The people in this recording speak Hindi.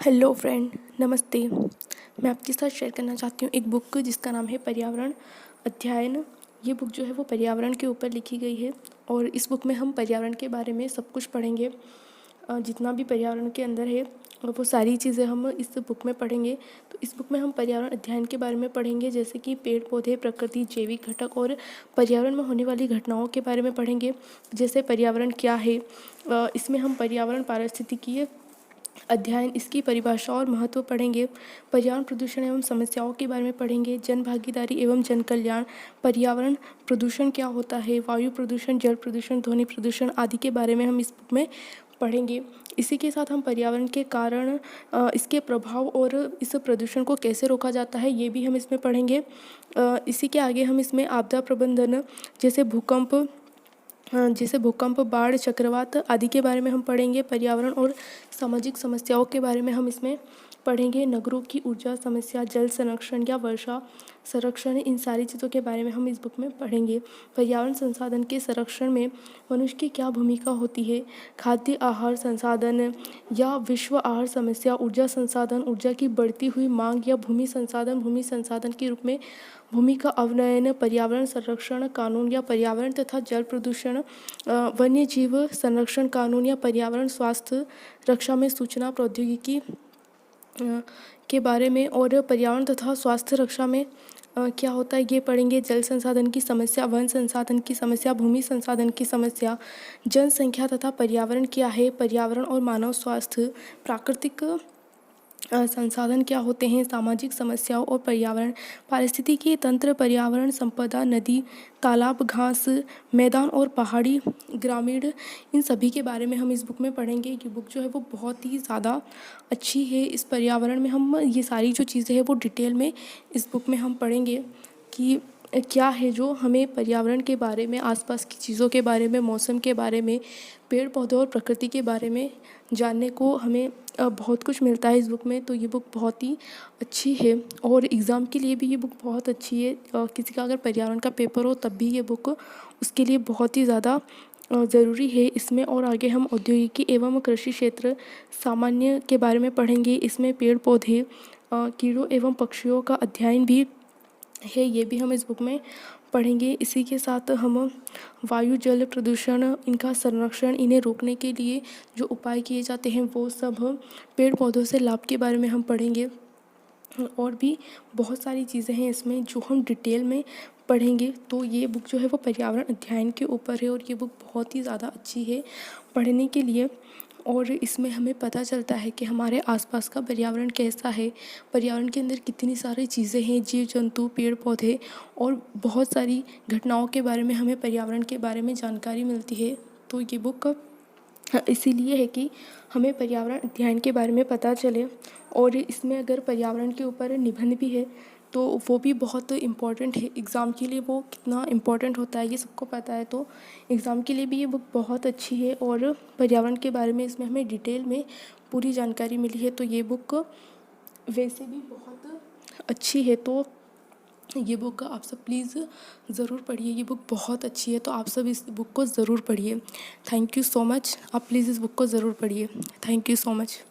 हेलो फ्रेंड, नमस्ते। मैं आपके साथ शेयर करना चाहती हूँ एक बुक जिसका नाम है पर्यावरण अध्ययन। ये बुक जो है वो पर्यावरण के ऊपर लिखी गई है और इस बुक में हम पर्यावरण के बारे में सब कुछ पढ़ेंगे। जितना भी पर्यावरण के अंदर है वो सारी चीज़ें हम इस बुक में पढ़ेंगे। तो इस बुक में हम पर्यावरण अध्ययन के बारे में पढ़ेंगे, जैसे कि पेड़ पौधे, प्रकृति, जैविक घटक और पर्यावरण में होने वाली घटनाओं के बारे में पढ़ेंगे। जैसे पर्यावरण क्या है, इसमें हम पर्यावरण पारिस्थितिकीय अध्ययन, इसकी परिभाषा और महत्व पढ़ेंगे। पर्यावरण प्रदूषण एवं समस्याओं के बारे में पढ़ेंगे। जन भागीदारी एवं जन कल्याण, पर्यावरण प्रदूषण क्या होता है, वायु प्रदूषण, जल प्रदूषण, ध्वनि प्रदूषण आदि के बारे में हम इस बुक में पढ़ेंगे। इसी के साथ हम पर्यावरण के कारण, इसके प्रभाव और इस प्रदूषण को कैसे रोका जाता है ये भी हम इसमें पढ़ेंगे। इसी के आगे हम इसमें आपदा प्रबंधन, जैसे भूकंप, बाढ़, चक्रवात आदि के बारे में हम पढ़ेंगे। पर्यावरण और सामाजिक समस्याओं के बारे में हम इसमें पढ़ेंगे। नगरों की ऊर्जा समस्या, जल संरक्षण या वर्षा संरक्षण, इन सारी चीज़ों के बारे में हम इस बुक में पढ़ेंगे। पर्यावरण संसाधन के संरक्षण में मनुष्य की क्या भूमिका होती है, खाद्य आहार संसाधन या विश्व आहार समस्या, ऊर्जा संसाधन, ऊर्जा की बढ़ती हुई मांग या भूमि संसाधन के रूप में भूमि का अवनयन, पर्यावरण संरक्षण कानून या पर्यावरण तथा जल प्रदूषण, वन्य जीव संरक्षण कानून या पर्यावरण स्वास्थ्य रक्षा में सूचना प्रौद्योगिकी के बारे में, और पर्यावरण तथा स्वास्थ्य रक्षा में क्या होता है ये पढ़ेंगे। जल संसाधन की समस्या, वन संसाधन की समस्या, भूमि संसाधन की समस्या, जनसंख्या तथा पर्यावरण क्या है, पर्यावरण और मानव स्वास्थ्य, प्राकृतिक संसाधन क्या होते हैं, सामाजिक समस्याओं और पर्यावरण, पारिस्थितिकी तंत्र, पर्यावरण संपदा, नदी, तालाब, घास, मैदान और पहाड़ी, ग्रामीण, इन सभी के बारे में हम इस बुक में पढ़ेंगे। ये बुक जो है वो बहुत ही ज़्यादा अच्छी है। इस पर्यावरण में हम ये सारी जो चीज़ें हैं वो डिटेल में इस बुक में हम पढ़ेंगे कि क्या है जो हमें पर्यावरण के बारे में, आसपास की चीज़ों के बारे में, मौसम के बारे में, पेड़ पौधों और प्रकृति के बारे में जानने को हमें बहुत कुछ मिलता है इस बुक में। तो ये बुक बहुत ही अच्छी है और एग्ज़ाम के लिए भी ये बुक बहुत अच्छी है। किसी का अगर पर्यावरण का पेपर हो तब भी ये बुक उसके लिए बहुत ही ज़्यादा ज़रूरी है इसमें। और आगे हम औद्योगिकी एवं कृषि क्षेत्र सामान्य के बारे में पढ़ेंगे। इसमें पेड़ पौधे, कीड़ों एवं पक्षियों का अध्ययन भी है, ये भी हम इस बुक में पढ़ेंगे। इसी के साथ हम वायु जल प्रदूषण, इनका संरक्षण, इन्हें रोकने के लिए जो उपाय किए जाते हैं वो सब, पेड़ पौधों से लाभ के बारे में हम पढ़ेंगे। और भी बहुत सारी चीज़ें हैं इसमें जो हम डिटेल में पढ़ेंगे। तो ये बुक जो है वो पर्यावरण अध्ययन के ऊपर है और ये बुक बहुत ही ज़्यादा अच्छी है पढ़ने के लिए। और इसमें हमें पता चलता है कि हमारे आसपास का पर्यावरण कैसा है, पर्यावरण के अंदर कितनी सारी चीज़ें हैं, जीव जंतु, पेड़ पौधे और बहुत सारी घटनाओं के बारे में हमें पर्यावरण के बारे में जानकारी मिलती है। तो ये बुक इसीलिए है कि हमें पर्यावरण अध्ययन के बारे में पता चले। और इसमें अगर पर्यावरण के ऊपर निबंध भी है तो वो भी बहुत इम्पॉर्टेंट है एग्ज़ाम के लिए। वो कितना इम्पॉर्टेंट होता है ये सबको पता है, तो एग्ज़ाम के लिए भी ये बुक बहुत अच्छी है और पर्यावरण के बारे में इसमें हमें डिटेल में पूरी जानकारी मिली है। तो ये बुक वैसे भी बहुत अच्छी है। तो ये बुक आप सब प्लीज़ ज़रूर पढ़िए, ये बुक बहुत अच्छी है। तो आप सब इस बुक को ज़रूर पढ़िए। Thank you so much. आप प्लीज़ इस बुक को ज़रूर पढ़िए। Thank you so much.